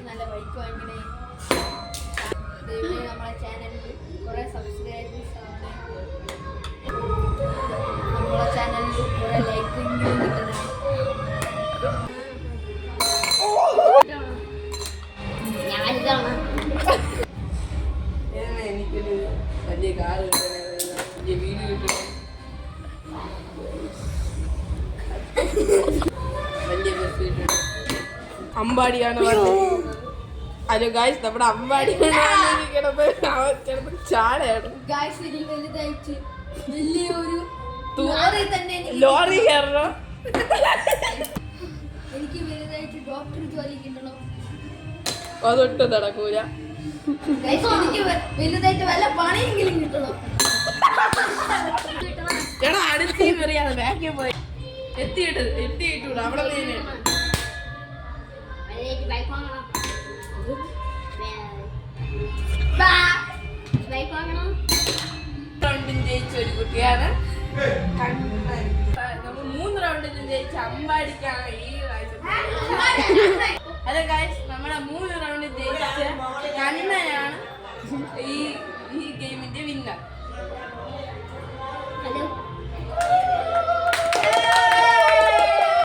നല്ല ബൈക്ക് വാങ്ങിക്കണേ. നമ്മളെ ചാനലിൽ കുറെ സബ്സ്ക്രൈബേഴ്സ് ആണ്. നമ്മളെ ചാനലിൽ കുറെ ലൈക്കെങ്കിലും കിട്ടണേ. ഞാനിതാണ് എനിക്കൊരു വലിയ കാർ കിട്ടണേ, വലിയ വീട് കിട്ടണേ, വലിയ ബസ് കിട്ടണേ. അമ്പാടിയാണ് പറഞ്ഞത്. ഹലോ ഗായ്സ്, നമ്മുടെ അമ്പാടിയാണ് കിടന്ന് ചാടയാണ്. ലോറി കയറണം. എനിക്ക് വലുതായിട്ട് ഡോക്ടർ ജോലി കിട്ടണം. അതൊട്ടും നടക്കൂല. എനിക്ക് വലുതായിട്ട് വല്ല പണിയെങ്കിലും കിട്ടണം. ചേട്ടാ അടുത്ത് അറിയാതെ ബാക്കിൽ പോയി എത്തിയിട്ടൂട അവിടെ ജയിച്ച ഒരു കുട്ടിയാണ്.